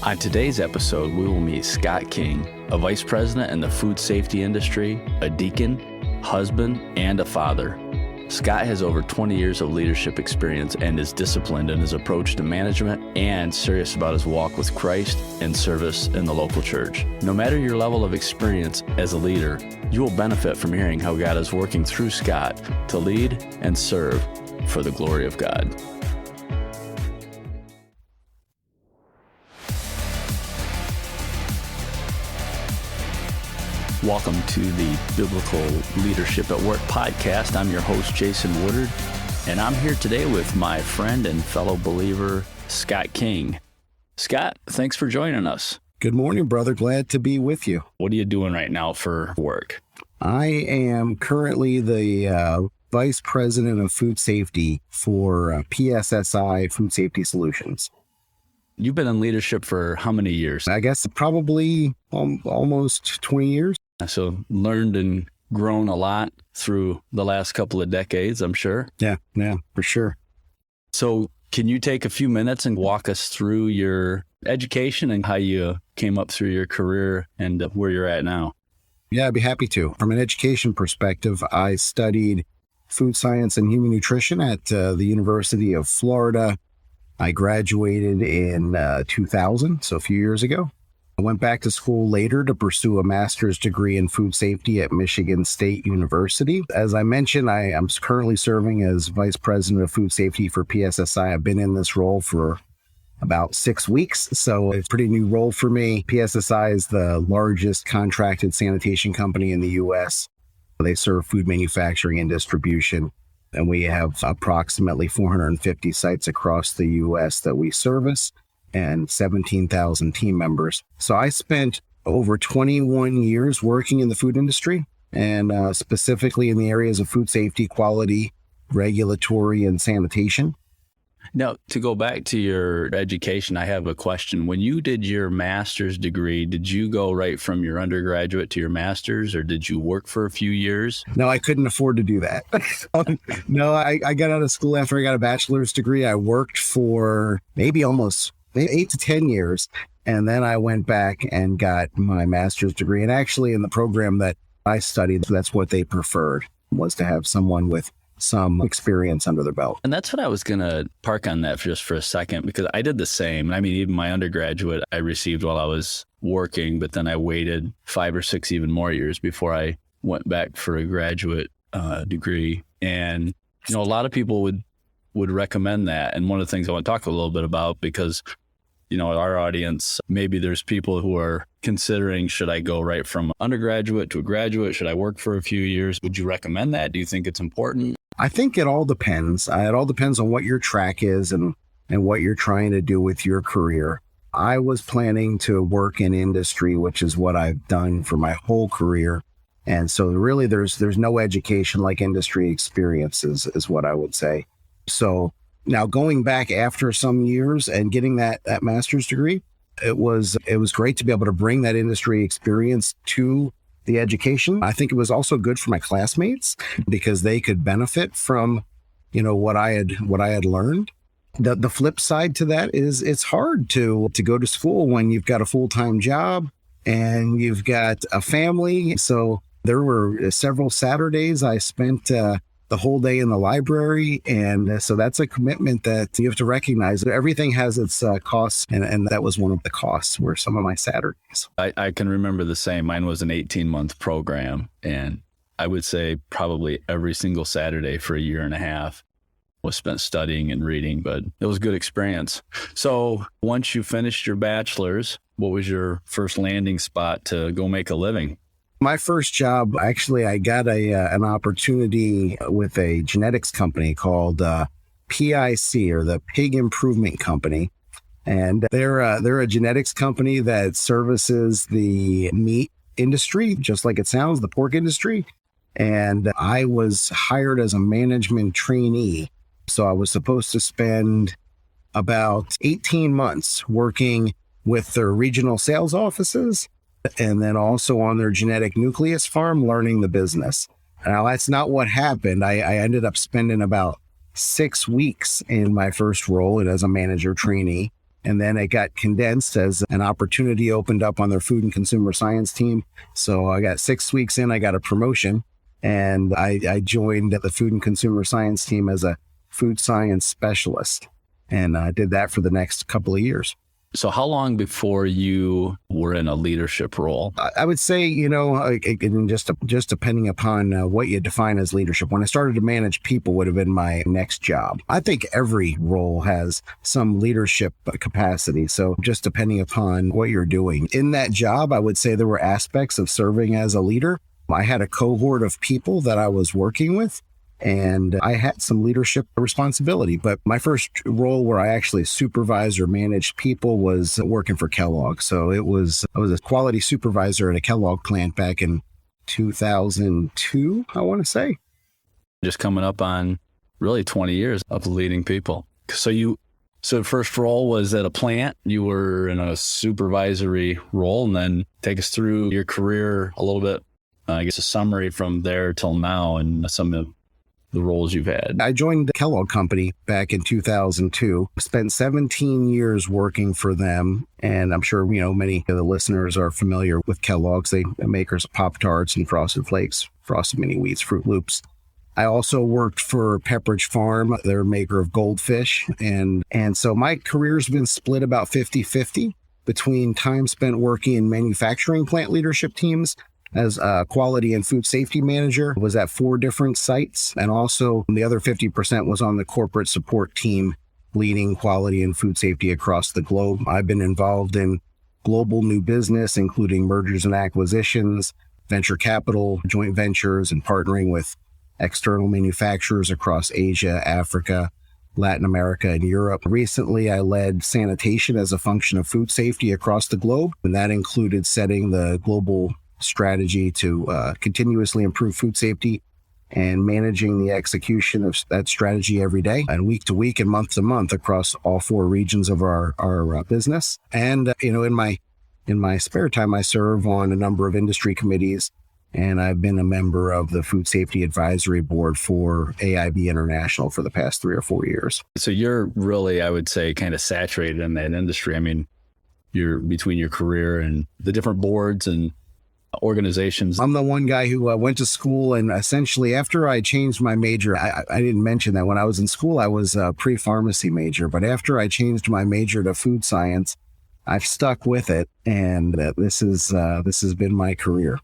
On today's episode, we will meet Scott King, a vice president in the food safety industry, a deacon, husband, and a father. Scott has over 20 years of leadership experience and is disciplined in his approach to management and serious about his walk with Christ and service in the local church. No matter your level of experience as a leader, you will benefit from hearing how God is working through Scott to lead and serve for the glory of God. Welcome to the Biblical Leadership at Work podcast. I'm your host, Jason Woodard, and I'm here today with my friend and fellow believer, Scott King. Scott, thanks for joining us. Good morning, brother. Glad to be with you. What are you doing right now for work? I am currently the Vice President of Food Safety for PSSI Food Safety Solutions. You've been in leadership for how many years? I guess probably almost 20 years. So learned and grown a lot through the last couple of decades, I'm sure. Yeah, for sure. So can you take a few minutes and walk us through your education and how you came up through your career and where you're at now? Yeah, I'd be happy to. From an education perspective, I studied food science and human nutrition at the University of Florida. I graduated in 2000, so a few years ago. I went back to school later to pursue a master's degree in food safety at Michigan State University. As I mentioned, I am currently serving as Vice President of Food Safety for PSSI. I've been in this role for about 6 weeks, so it's a pretty new role for me. PSSI is the largest contracted sanitation company in the U.S. They serve food manufacturing and distribution, and we have approximately 450 sites across the U.S. that we service, and 17,000 team members. So I spent over 21 years working in the food industry, and specifically in the areas of food safety, quality, regulatory, and sanitation. Now, to go back to your education, I have a question. When you did your master's degree, did you go right from your undergraduate to your master's, or did you work for a few years? No, I couldn't afford to do that. No, I got out of school after I got a bachelor's degree. I worked for maybe 8 to 10 years. And then I went back and got my master's degree. And actually in the program that I studied, that's what they preferred, was to have someone with some experience under their belt. And that's what I was going to park on that just for a second, because I did the same. I mean, even my undergraduate I received while I was working, but then I waited 5 or 6 even more years before I went back for a graduate degree. And, you know, a lot of people would recommend that. And one of the things I want to talk a little bit about, because, you know, our audience, maybe there's people who are considering, should I go right from undergraduate to a graduate? Should I work for a few years? Would you recommend that? Do you think it's important? I think it all depends. It all depends on what your track is and what you're trying to do with your career. I was planning to work in industry, which is what I've done for my whole career. And so really there's no education like industry experiences is what I would say. So now going back after some years and getting that master's degree, it was great to be able to bring that industry experience to the education. I think it was also good for my classmates because they could benefit from, you know, what I had learned. The flip side to that is it's hard to go to school when you've got a full-time job and you've got a family. So there were several Saturdays I spent the whole day in the library. And so that's a commitment that you have to recognize. Everything has its costs. And that was one of the costs were some of my Saturdays. I can remember the same. Mine was an 18-month program. And I would say probably every single Saturday for a year and a half was spent studying and reading, but it was a good experience. So once you finished your bachelor's, what was your first landing spot to go make a living? My first job, actually, I got an opportunity with a genetics company called PIC, or the Pig Improvement Company. And they're a genetics company that services the meat industry, just like it sounds, the pork industry. And I was hired as a management trainee. So I was supposed to spend about 18 months working with their regional sales offices, and then also on their genetic nucleus farm, learning the business. Now, that's not what happened. I ended up spending about 6 weeks in my first role as a manager trainee. And then it got condensed as an opportunity opened up on their food and consumer science team. So I got 6 weeks in, I got a promotion, and I joined the food and consumer science team as a food science specialist. And I did that for the next couple of years. So how long before you were in a leadership role? I would say, just depending upon what you define as leadership. When I started to manage people would have been my next job. I think every role has some leadership capacity. So just depending upon what you're doing. In that job, I would say there were aspects of serving as a leader. I had a cohort of people that I was working with, and I had some leadership responsibility. But my first role where I actually supervised or managed people was working for Kellogg. So I was a quality supervisor at a Kellogg plant back in 2002, I want to say. Just coming up on really 20 years of leading people. So the first role was at a plant. You were in a supervisory role, and then take us through your career a little bit. I guess a summary from there till now and some of the roles you've had. I joined the Kellogg Company back in 2002, spent 17 years working for them. And I'm sure, many of the listeners are familiar with Kellogg's. They are makers of Pop-Tarts and Frosted Flakes, Frosted Mini Wheats, Fruit Loops. I also worked for Pepperidge Farm. They're a maker of Goldfish. And so my career's been split about 50-50 between time spent working in manufacturing plant leadership teams as a quality and food safety manager, was at 4 different sites. And also the other 50% was on the corporate support team, leading quality and food safety across the globe. I've been involved in global new business, including mergers and acquisitions, venture capital, joint ventures, and partnering with external manufacturers across Asia, Africa, Latin America, and Europe. Recently, I led sanitation as a function of food safety across the globe, and that included setting the global strategy to continuously improve food safety and managing the execution of that strategy every day and week to week and month to month across all 4 regions of our business. And, in my spare time, I serve on a number of industry committees, and I've been a member of the Food Safety Advisory Board for AIB International for the past 3 or 4 years. So you're really, I would say, kind of saturated in that industry. I mean, you're between your career and the different boards and organizations. I'm the one guy who went to school, and essentially after I changed my major, I didn't mention that when I was in school, I was a pre-pharmacy major, but after I changed my major to food science, I've stuck with it, and this has been my career.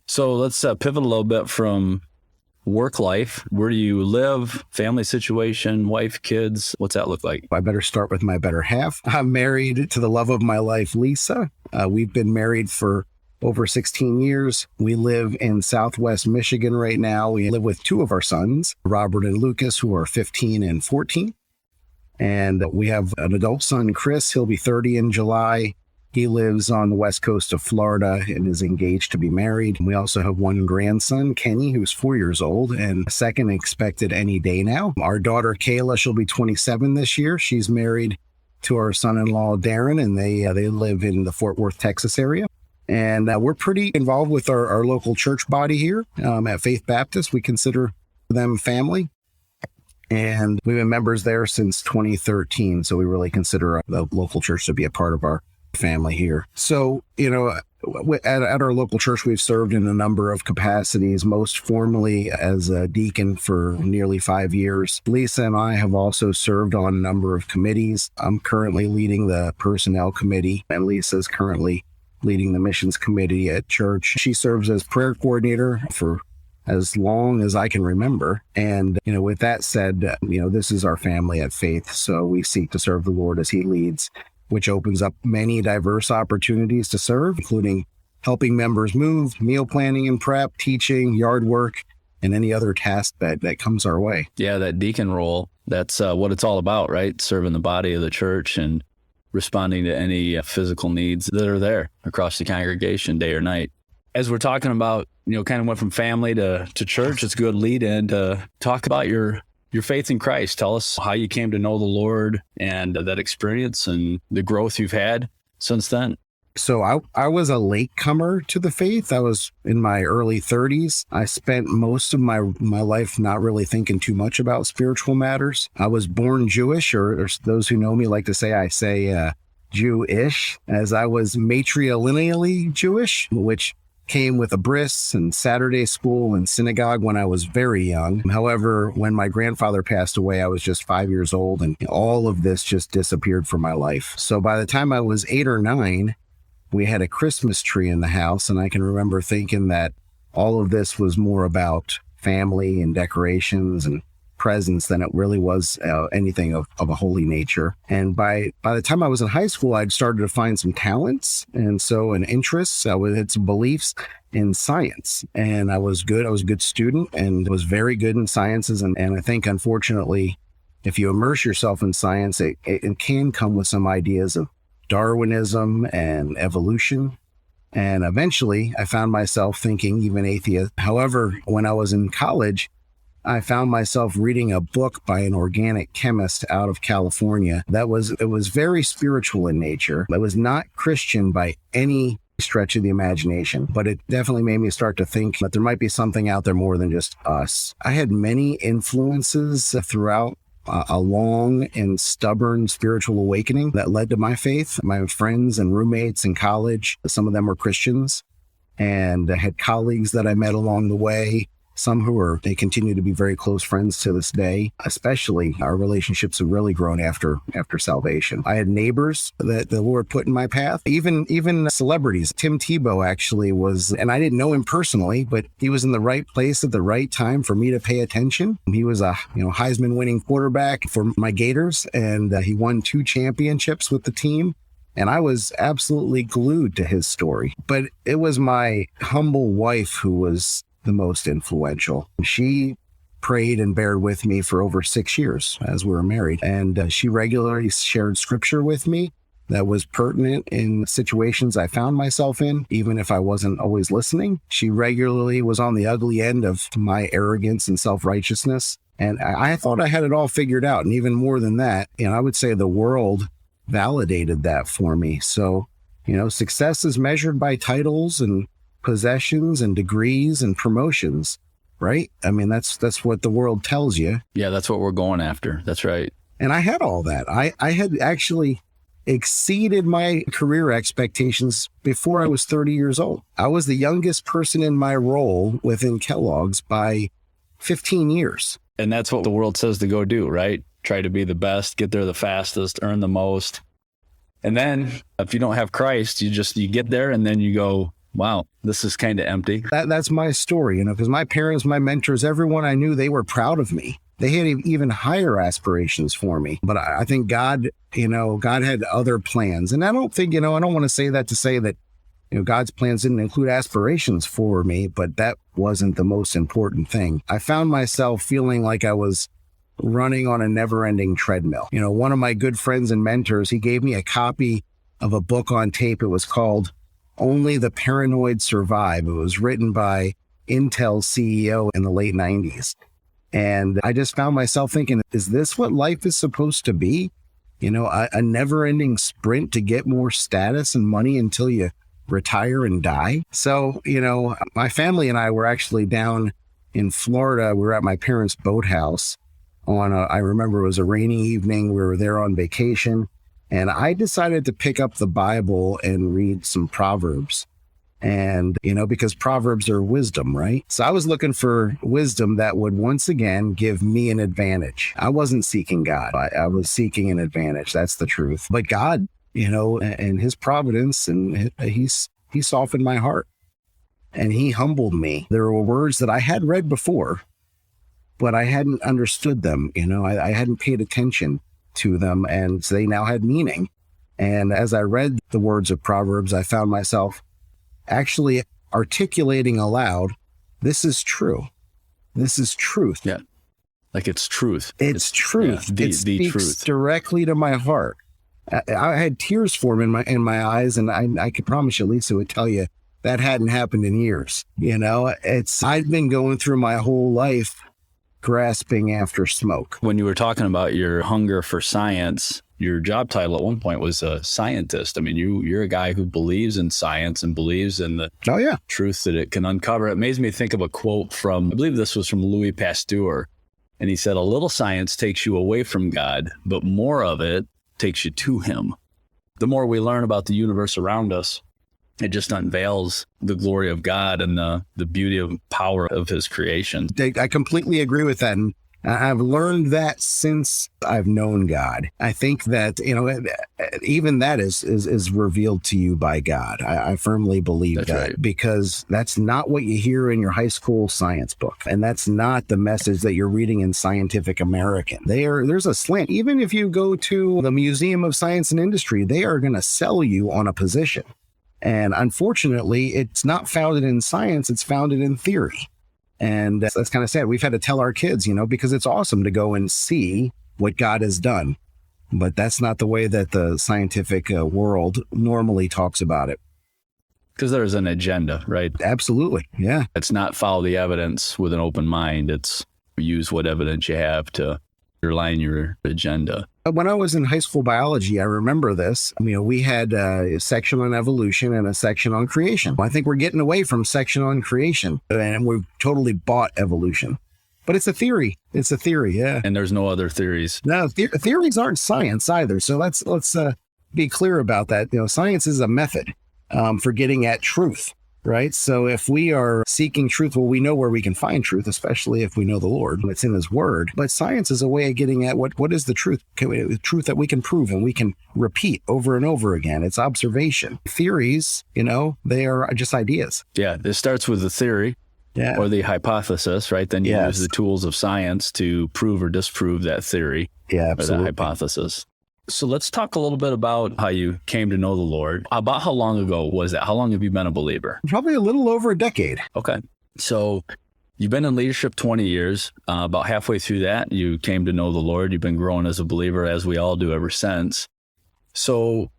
So let's pivot a little bit from work life. Where do you live? Family situation, wife, kids? What's that look like? I better start with my better half. I'm married to the love of my life, Lisa. We've been married for over 16 years. We live in Southwest Michigan right now. We live with 2 of our sons, Robert and Lucas, who are 15 and 14. And we have an adult son, Chris. He'll be 30 in July. He lives on the west coast of Florida and is engaged to be married. We also have 1 grandson, Kenny, who's 4 years old and a second expected any day now. Our daughter, Kayla, she'll be 27 this year. She's married to our son-in-law, Darren, and they live in the Fort Worth, Texas area. And we're pretty involved with our local church body here at Faith Baptist. We consider them family. And we've been members there since 2013. So we really consider the local church to be a part of our family here. So, at our local church, we've served in a number of capacities, most formally as a deacon for nearly 5 years. Lisa and I have also served on a number of committees. I'm currently leading the personnel committee, and Lisa's currently leading the missions committee at church. She serves as prayer coordinator for as long as I can remember. And, with that said, this is our family at Faith. So we seek to serve the Lord as he leads, which opens up many diverse opportunities to serve, including helping members move, meal planning and prep, teaching, yard work, and any other task that comes our way. Yeah, that deacon role, that's what it's all about, right? Serving the body of the church and responding to any physical needs that are there across the congregation, day or night. As we're talking about, kind of went from family to church, it's a good lead in to talk about your faith in Christ. Tell us how you came to know the Lord and that experience and the growth you've had since then. So I was a latecomer to the faith. I was in my early 30s. I spent most of my life not really thinking too much about spiritual matters. I was born Jewish, or those who know me like to say, I say Jewish, as I was matrilineally Jewish, which came with a bris and Saturday school and synagogue when I was very young. However, when my grandfather passed away, I was just 5 years old, and all of this just disappeared from my life. So by the time I was 8 or 9, we had a Christmas tree in the house, and I can remember thinking that all of this was more about family and decorations and presents than it really was anything of a holy nature. And by the time I was in high school, I'd started to find some talents and interests. I had some beliefs in science, and I was good. I was a good student and was very good in sciences. And I think, unfortunately, if you immerse yourself in science, it can come with some ideas of Darwinism and evolution. And eventually I found myself thinking even atheist. However, when I was in college, I found myself reading a book by an organic chemist out of California it was very spiritual in nature. It was not Christian by any stretch of the imagination, but it definitely made me start to think that there might be something out there more than just us. I had many influences throughout a long and stubborn spiritual awakening that led to my faith. My friends and roommates in college, some of them were Christians, and I had colleagues that I met along the way. Some they continue to be very close friends to this day. Especially our relationships have really grown after salvation. I had neighbors that the Lord put in my path, even celebrities. Tim Tebow actually was, and I didn't know him personally, but he was in the right place at the right time for me to pay attention. He was a Heisman winning quarterback for my Gators, and he won 2 championships with the team. And I was absolutely glued to his story. But it was my humble wife who was the most influential. She prayed and bared with me for over 6 years as we were married. And she regularly shared scripture with me that was pertinent in situations I found myself in, even if I wasn't always listening. She regularly was on the ugly end of my arrogance and self-righteousness. And I thought I had it all figured out. And even more than that, I would say the world validated that for me. So, success is measured by titles and possessions and degrees and promotions, right? I mean, that's what the world tells you. Yeah, that's what we're going after. That's right. And I had all that. I had actually exceeded my career expectations before I was 30 years old. I was the youngest person in my role within Kellogg's by 15 years. And that's what the world says to go do, right? Try to be the best, get there the fastest, earn the most. And then if you don't have Christ, you get there and then you go, wow, this is kind of empty. That's my story, because my parents, my mentors, everyone I knew, they were proud of me. They had even higher aspirations for me. But I think God had other plans. And I don't think, I don't want to say that to say that, God's plans didn't include aspirations for me, but that wasn't the most important thing. I found myself feeling like I was running on a never-ending treadmill. One of my good friends and mentors, he gave me a copy of a book on tape. It was called Only the Paranoid Survive. It was written by Intel's CEO in the late 90s. And I just found myself thinking, is this what life is supposed to be? A never-ending sprint to get more status and money until you retire and die. So, my family and I were actually down in Florida. We were at my parents' boathouse I remember it was a rainy evening. We were there on vacation. And I decided to pick up the Bible and read some Proverbs. And, because Proverbs are wisdom, right? So I was looking for wisdom that would once again give me an advantage. I wasn't seeking God. I was seeking an advantage. That's the truth. But God, and his providence, and he softened my heart and he humbled me. There were words that I had read before, but I hadn't understood them. I hadn't paid attention to them, and they now had meaning. And as I read the words of Proverbs, I found myself actually articulating aloud, this is true. This is truth. Yeah. Like it's truth. It's truth. Yeah, it speaks truth directly to my heart. I had tears form in my eyes, and I could promise you, Lisa would tell you that hadn't happened in years. I'd been going through my whole life grasping after smoke. When you were talking about your hunger for science, your job title at one point was a scientist. I mean, you're a guy who believes in science and believes in the truth that it can uncover. It makes me think of a quote from, I believe this was from Louis Pasteur. And he said, "A little science takes you away from God, but more of it takes you to him." The more we learn about the universe around us, it just unveils the glory of God and the beauty and power of his creation. I completely agree with that. And I've learned that since I've known God. I think that, even that is revealed to you by God. I firmly believe that, right. Because that's not what you hear in your high school science book. And that's not the message that you're reading in Scientific American. There's a slant. Even if you go to the Museum of Science and Industry, they are going to sell you on a position. And unfortunately, it's not founded in science, it's founded in theory. And that's kind of sad. We've had to tell our kids, because it's awesome to go and see what God has done. But that's not the way that the scientific world normally talks about it. Because there's an agenda, right? Absolutely. Yeah. It's not follow the evidence with an open mind. It's use what evidence you have to align your agenda. When I was in high school biology, I remember this. We had a section on evolution and a section on creation. I think we're getting away from section on creation, and we've totally bought evolution. But it's a theory. It's a theory, yeah. And there's no other theories. No, theories aren't science either. So let's be clear about that. Science is a method for getting at truth. Right. So if we are seeking truth, well, we know where we can find truth, especially if we know the Lord. It's in his word. But science is a way of getting at what is the truth, truth that we can prove and we can repeat over and over again. It's observation. Theories, they are just ideas. Yeah. This starts with the theory or the hypothesis, right? Then you use the tools of science to prove or disprove that theory or that hypothesis. So let's talk a little bit about how you came to know the Lord. About how long ago was that? How long have you been a believer? Probably a little over a decade. Okay. So you've been in leadership 20 years. About halfway through that, you came to know the Lord. You've been growing as a believer, as we all do ever since. So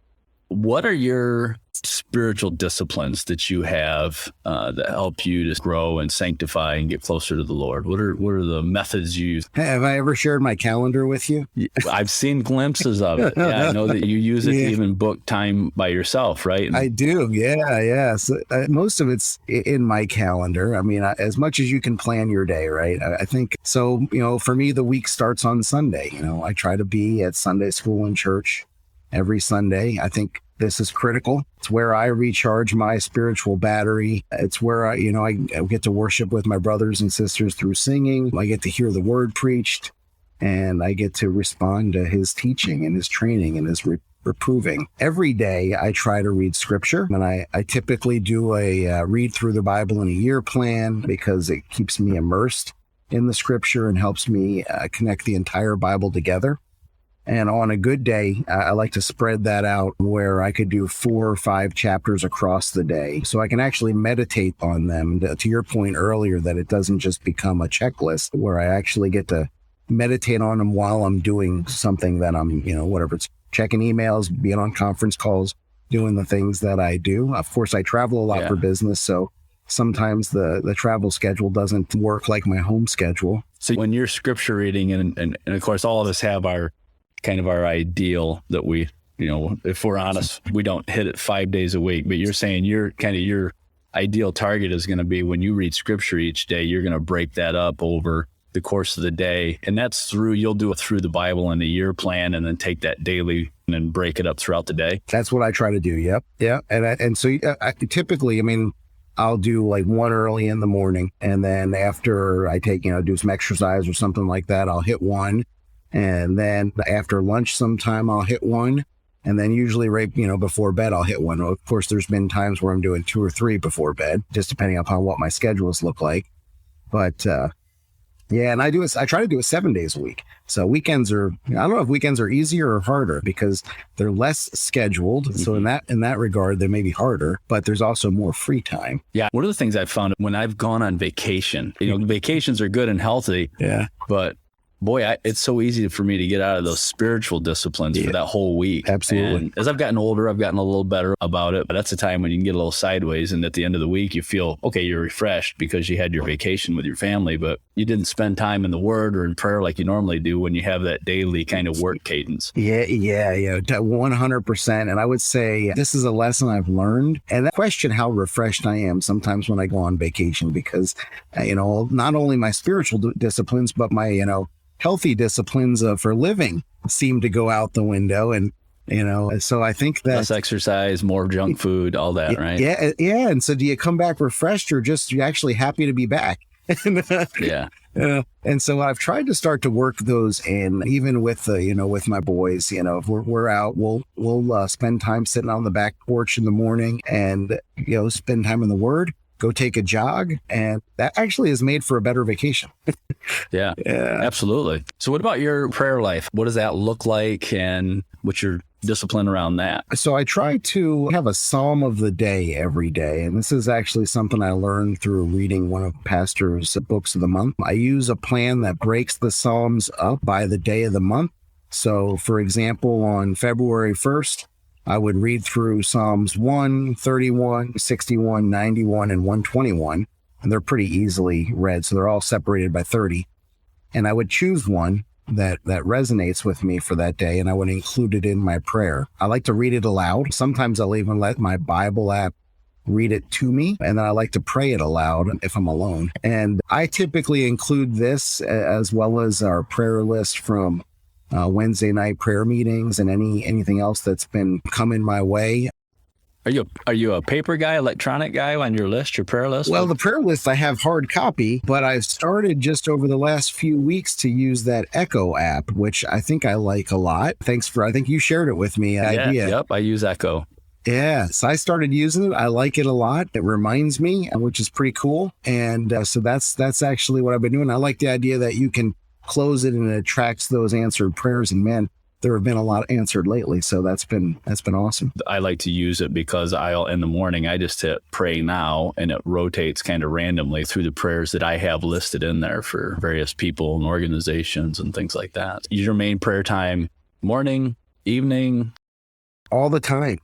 what are your spiritual disciplines that you have that help you to grow and sanctify and get closer to the Lord? What are the methods you use? Have I ever shared my calendar with you? I've seen glimpses of it. Yeah, I know that you use it to even book time by yourself, right? I do. Yeah. So, most of it's in my calendar. I mean, as much as you can plan your day, right? I think so. For me, the week starts on Sunday. I try to be at Sunday school and church every Sunday. I think this is critical. It's where I recharge my spiritual battery. It's where I get to worship with my brothers and sisters through singing. I get to hear the word preached, and I get to respond to his teaching and his training and his reproving. Every day I try to read scripture, and I typically do a read through the Bible in a year plan because it keeps me immersed in the scripture and helps me connect the entire Bible together. And on a good day, I like to spread that out where I could do 4 or 5 chapters across the day. So I can actually meditate on them. To your point earlier, that it doesn't just become a checklist, where I actually get to meditate on them while I'm doing something that I'm, whatever it's checking emails, being on conference calls, doing the things that I do. Of course, I travel a lot for business. So sometimes the travel schedule doesn't work like my home schedule. So when you're scripture reading, and of course, all of us have our kind of our ideal that we, if we're honest, we don't hit it 5 days a week, but you're saying your ideal target is going to be when you read scripture each day, you're going to break that up over the course of the day. And that's you'll do it through the Bible in a year plan, and then take that daily and then break it up throughout the day. That's what I try to do. Yep. Yeah. And so I typically, I'll do like one early in the morning, and then after I take, do some exercise or something like that, I'll hit one. And then after lunch sometime, I'll hit one. And then usually right, before bed, I'll hit one. Of course, there's been times where I'm doing 2 or 3 before bed, just depending upon what my schedules look like. But and I try to do it 7 days a week. So weekends I don't know if weekends are easier or harder because they're less scheduled. Mm-hmm. So in that regard, they may be harder, but there's also more free time. Yeah. One of the things I've found when I've gone on vacation, vacations are good and healthy. Yeah. But boy, it's so easy for me to get out of those spiritual disciplines for that whole week. Absolutely. And as I've gotten older, I've gotten a little better about it. But that's a time when you can get a little sideways. And at the end of the week, you feel, okay, you're refreshed because you had your vacation with your family, but you didn't spend time in the Word or in prayer like you normally do when you have that daily kind of work cadence. Yeah, 100%. And I would say this is a lesson I've learned. And I question how refreshed I am sometimes when I go on vacation because, not only my spiritual disciplines, but my, healthy disciplines for living seem to go out the window. And, so I think that less exercise, more junk food, all that, right? Yeah. Yeah. And so do you come back refreshed or just you're actually happy to be back? Yeah. And so I've tried to start to work those in, even with with my boys. If we're out, we'll spend time sitting on the back porch in the morning and spend time in the Word. Go take a jog, and that actually is made for a better vacation. Yeah, absolutely. So what about your prayer life? What does that look like, and what's your discipline around that? So I try to have a psalm of the day every day. And this is actually something I learned through reading one of Pastor's books of the month. I use a plan that breaks the psalms up by the day of the month. So for example, on February 1st, I would read through Psalms 1, 31, 61, 91, and 121. And they're pretty easily read. So they're all separated by 30. And I would choose one that resonates with me for that day, and I would include it in my prayer. I like to read it aloud. Sometimes I'll even let my Bible app read it to me, and then I like to pray it aloud if I'm alone. And I typically include this as well as our prayer list from Wednesday night prayer meetings and anything else that's been coming my way. Are you a paper guy, electronic guy on your list, your prayer list? Well, the prayer list, I have hard copy, but I've started just over the last few weeks to use that Echo app, which I think I like a lot. I think you shared it with me. Idea. Yep, I use Echo. Yeah, so I started using it. I like it a lot. It reminds me, which is pretty cool. And so that's actually what I've been doing. I like the idea that you can close it and it attracts those answered prayers. And man, there have been a lot answered lately. So that's been awesome. I like to use it because in the morning, I just hit pray now and it rotates kind of randomly through the prayers that I have listed in there for various people and organizations and things like that. Your main prayer time, morning, evening? All the time.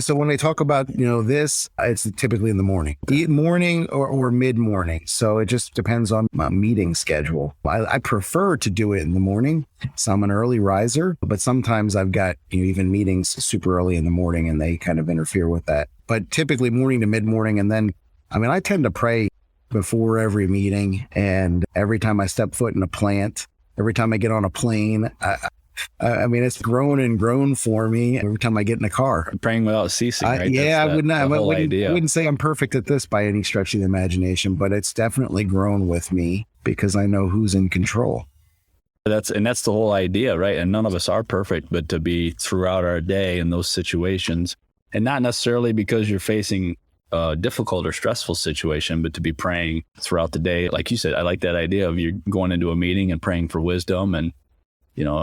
So when I talk about, this, it's typically in the morning, morning or mid-morning. So it just depends on my meeting schedule. I prefer to do it in the morning. So I'm an early riser, but sometimes I've got even meetings super early in the morning and they kind of interfere with that. But typically morning to mid-morning. And then, I tend to pray before every meeting and every time I step foot in a plant, every time I get on a plane, it's grown and grown for me every time I get in a car. Praying without ceasing, right? I wouldn't say I'm perfect at this by any stretch of the imagination, but it's definitely grown with me because I know who's in control. That's the whole idea, right? And none of us are perfect, but to be throughout our day in those situations, and not necessarily because you're facing a difficult or stressful situation, but to be praying throughout the day. Like you said, I like that idea of you going into a meeting and praying for wisdom and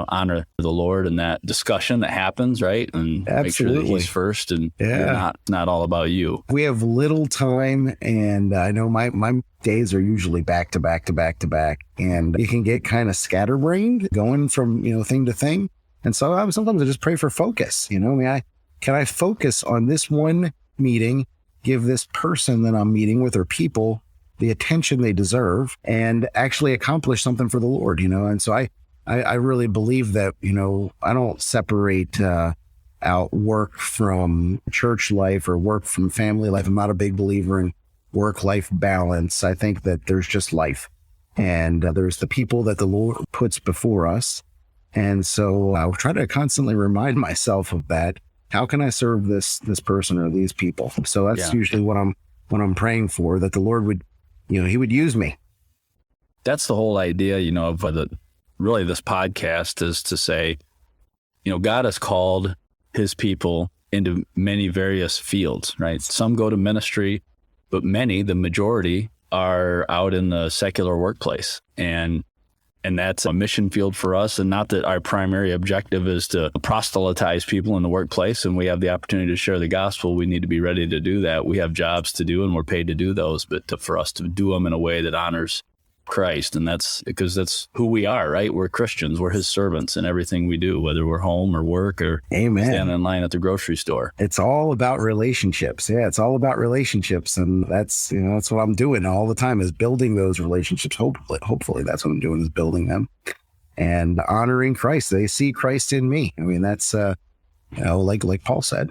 honor the Lord in that discussion that happens, right? And Absolutely. Make sure that He's first and not all about you. We have little time, and I know my days are usually back to back to back to back, and you can get kind of scatterbrained going from thing to thing. And so sometimes I just pray for focus. Can I focus on this one meeting, give this person that I'm meeting with or people the attention they deserve, and actually accomplish something for the Lord? And so I really believe that, I don't separate out work from church life or work from family life. I'm not a big believer in work-life balance. I think that there's just life, and there's the people that the Lord puts before us. And so I'll try to constantly remind myself of that. How can I serve this person or these people? So that's usually what I'm praying for, that the Lord would, He would use me. That's the whole idea, of really this podcast is to say, God has called His people into many various fields, right? Some go to ministry, but the majority are out in the secular workplace. And that's a mission field for us. And not that our primary objective is to proselytize people in the workplace and we have the opportunity to share the gospel. We need to be ready to do that. We have jobs to do and we're paid to do those, but for us to do them in a way that honors Christ. And that's because that's who we are, right? We're Christians. We're his servants in everything we do, whether we're home or work or stand in line at the grocery store. It's all about relationships. Yeah, it's all about relationships. And that's what I'm doing all the time, is building those relationships. Hopefully that's what I'm doing, is building them and honoring Christ. They see Christ in me. I mean, that's, like Paul said.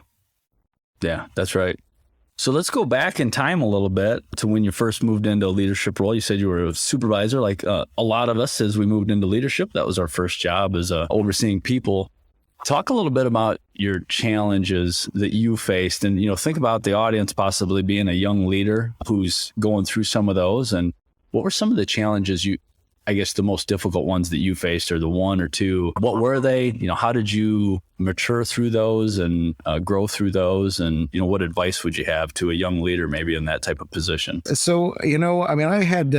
Yeah, that's right. So let's go back in time a little bit to when you first moved into a leadership role. You said you were a supervisor, like a lot of us as we moved into leadership. That was our first job, as overseeing people. Talk a little bit about your challenges that you faced, and think about the audience possibly being a young leader who's going through some of those. And what were some of the challenges I guess the most difficult ones that you faced, or the one or two? What were they? How did you mature through those and grow through those? And, what advice would you have to a young leader maybe in that type of position? So, I had,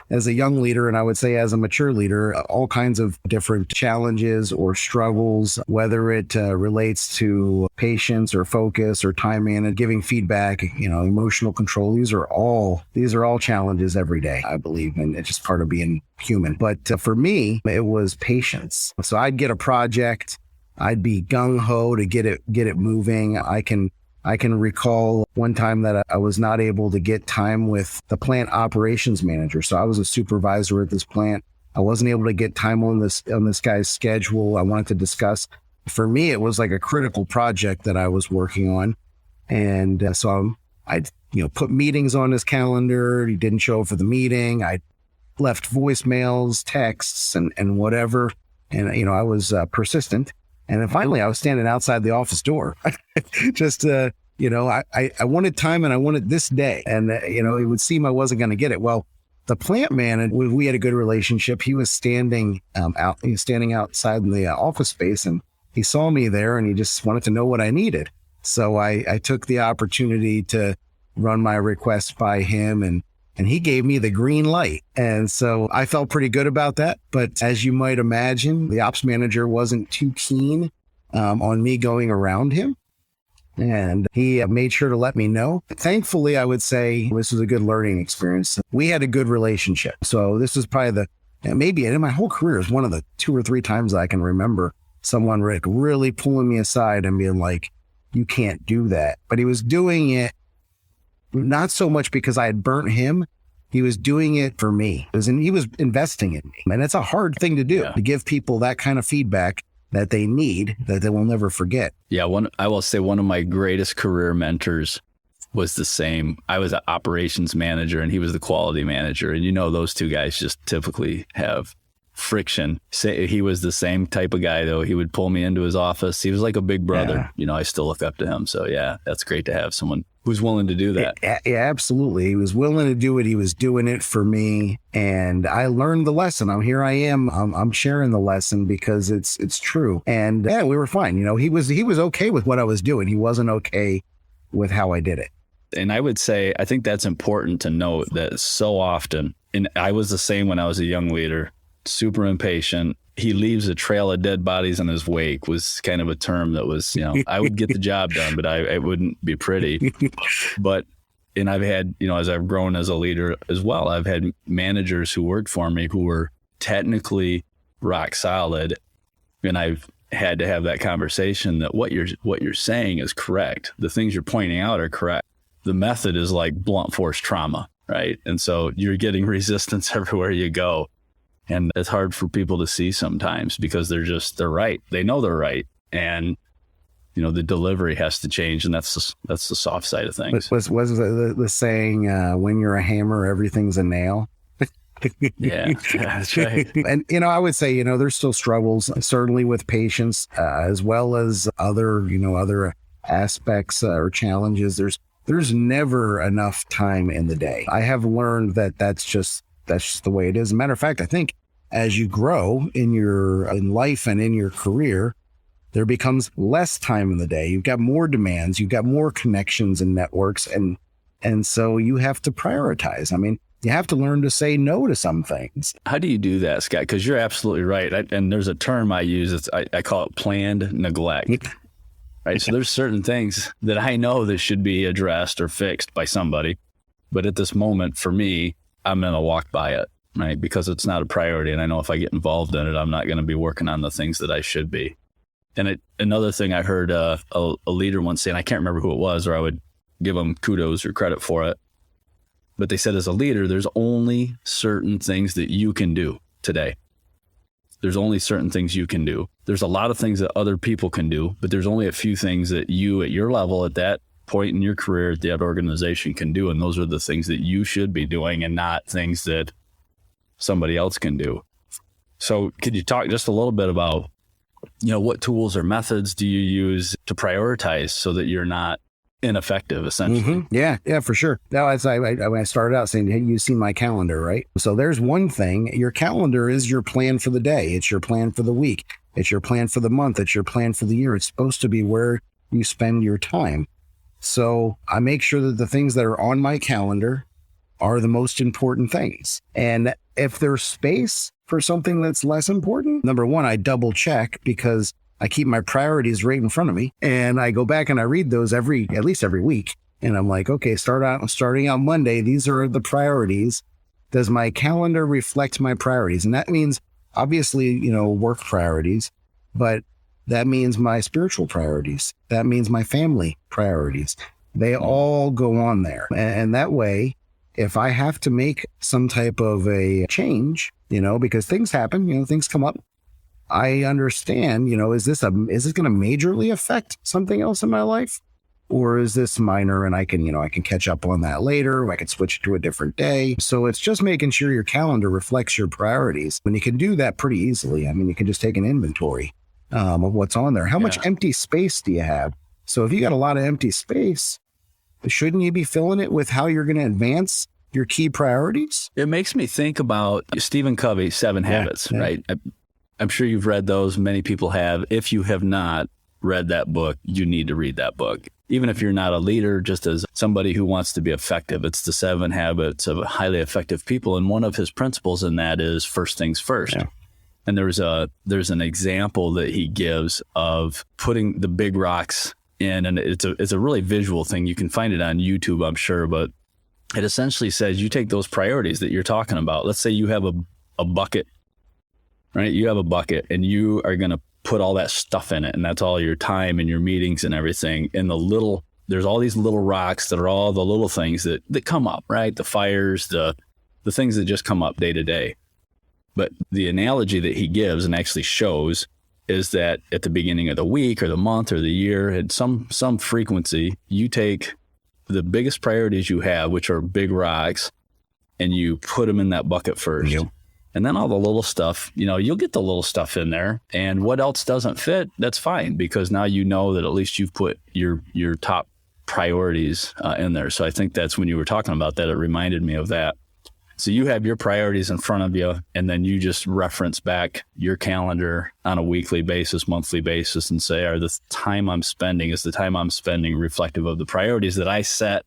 as a young leader, and I would say as a mature leader, all kinds of different challenges or struggles, whether it relates to patience or focus or time management, giving feedback, emotional control. These are all challenges every day, I believe, and it's just part of being human. But for me, it was patience. So I'd get a project, I'd be gung ho to get it moving. I can recall one time that I was not able to get time with the plant operations manager. So I was a supervisor at this plant. I wasn't able to get time on this guy's schedule. I wanted to discuss. For me, it was like a critical project that I was working on. And so I'd put meetings on his calendar. He didn't show up for the meeting. I left voicemails, texts, and whatever. And, I was persistent. And then finally, I was standing outside the office door. Just, I wanted time, and I wanted this day. And, it would seem I wasn't going to get it. Well, the plant manager, we had a good relationship. He was standing outside in the office space, and he saw me there, and he just wanted to know what I needed. So I took the opportunity to run my request by him, and he gave me the green light. And so I felt pretty good about that. But as you might imagine, the ops manager wasn't too keen on me going around him. And he made sure to let me know. Thankfully, I would say this was a good learning experience. We had a good relationship. So this was probably maybe in my whole career, is one of the 2 or 3 times I can remember someone really pulling me aside and being like, you can't do that. But he was doing it not so much because I had burnt him. He was doing it for me. He was investing in me. And it's a hard thing to do, to give people that kind of feedback that they need, that they will never forget. Yeah, I will say one of my greatest career mentors was the same. I was an operations manager and he was the quality manager. And those two guys just typically have friction. He was the same type of guy, though. He would pull me into his office. He was like a big brother. Yeah. I still look up to him. So yeah, that's great to have someone who's willing to do that. Yeah, absolutely. He was willing to do it. He was doing it for me. And I learned the lesson. Here I am. I'm sharing the lesson because it's true. And yeah, we were fine. He was okay with what I was doing. He wasn't okay with how I did it. And I would say, I think that's important to note that so often, and I was the same when I was a young leader, super impatient. He leaves a trail of dead bodies in his wake was kind of a term that was, I would get the job done, but it wouldn't be pretty. And I've had, as I've grown as a leader as well, I've had managers who worked for me who were technically rock solid. And I've had to have that conversation that what you're saying is correct. The things you're pointing out are correct. The method is like blunt force trauma, right? And so you're getting resistance everywhere you go. And it's hard for people to see sometimes because they're right. They know they're right. And, the delivery has to change. And that's the soft side of things. Was the saying, when you're a hammer, everything's a nail? Yeah, that's right. And, I would say, there's still struggles, certainly with patience, as well as other aspects or challenges. There's never enough time in the day. I have learned that that's just the way it is. As a matter of fact, I think as you grow in life and in your career, there becomes less time in the day. You've got more demands, you've got more connections and networks. And so you have to prioritize. You have to learn to say no to some things. How do you do that, Scott? Because you're absolutely right. And there's a term I use. I call it planned neglect. Right. So there's certain things that I know that should be addressed or fixed by somebody. But at this moment, for me, I'm going to walk by it, right? Because it's not a priority. And I know if I get involved in it, I'm not going to be working on the things that I should be. And another thing I heard a leader once say, and I can't remember who it was, or I would give them kudos or credit for it. But they said, as a leader, there's only certain things that you can do today. There's only certain things you can do. There's a lot of things that other people can do, but there's only a few things that you at your level at that point in your career at that organization can do. And those are the things that you should be doing and not things that somebody else can do. So could you talk just a little bit about, what tools or methods do you use to prioritize so that you're not ineffective, essentially? Yeah, for sure. Now, as when I started out saying, hey, you see my calendar, right? So there's one thing. Your calendar is your plan for the day. It's your plan for the week. It's your plan for the month. It's your plan for the year. It's supposed to be where you spend your time. So I make sure that the things that are on my calendar are the most important things. And if there's space for something that's less important, number one, I double check because I keep my priorities right in front of me. And I go back and I read those at least every week. And I'm like, okay, starting out Monday, these are the priorities. Does my calendar reflect my priorities? And that means obviously, work priorities, but that means my spiritual priorities. That means my family priorities. They all go on there. And that way, if I have to make some type of a change, because things happen, things come up, I understand, is this going to majorly affect something else in my life? Or is this minor and I can catch up on that later, or I can switch it to a different day. So it's just making sure your calendar reflects your priorities. And you can do that pretty easily. I mean, you can just take an inventory of what's on there. How much empty space do you have? So if you got a lot of empty space, shouldn't you be filling it with how you're going to advance your key priorities? It makes me think about Stephen Covey's 7 Habits, right? I'm sure you've read those. Many people have. If you have not read that book, you need to read that book. Even if you're not a leader, just as somebody who wants to be effective, it's the 7 Habits of Highly Effective People. And one of his principles in that is first things first. Yeah. And there's an example that he gives of putting the big rocks in, and it's a really visual thing. You can find it on YouTube, I'm sure, but it essentially says you take those priorities that you're talking about. Let's say you have a bucket, right? You have a bucket and you are going to put all that stuff in it, and that's all your time and your meetings and everything. And there's all these little rocks that are all the little things that come up, right? The fires, the things that just come up day to day. But the analogy that he gives and actually shows is that at the beginning of the week or the month or the year, at some frequency, you take the biggest priorities you have, which are big rocks, and you put them in that bucket first. Yep. And then all the little stuff, you'll get the little stuff in there. And what else doesn't fit, that's fine, because now you know that at least you've put your top priorities in there. So I think that's when you were talking about that, it reminded me of that. So you have your priorities in front of you, and then you just reference back your calendar on a weekly basis, monthly basis, and say, is the time I'm spending reflective of the priorities that I set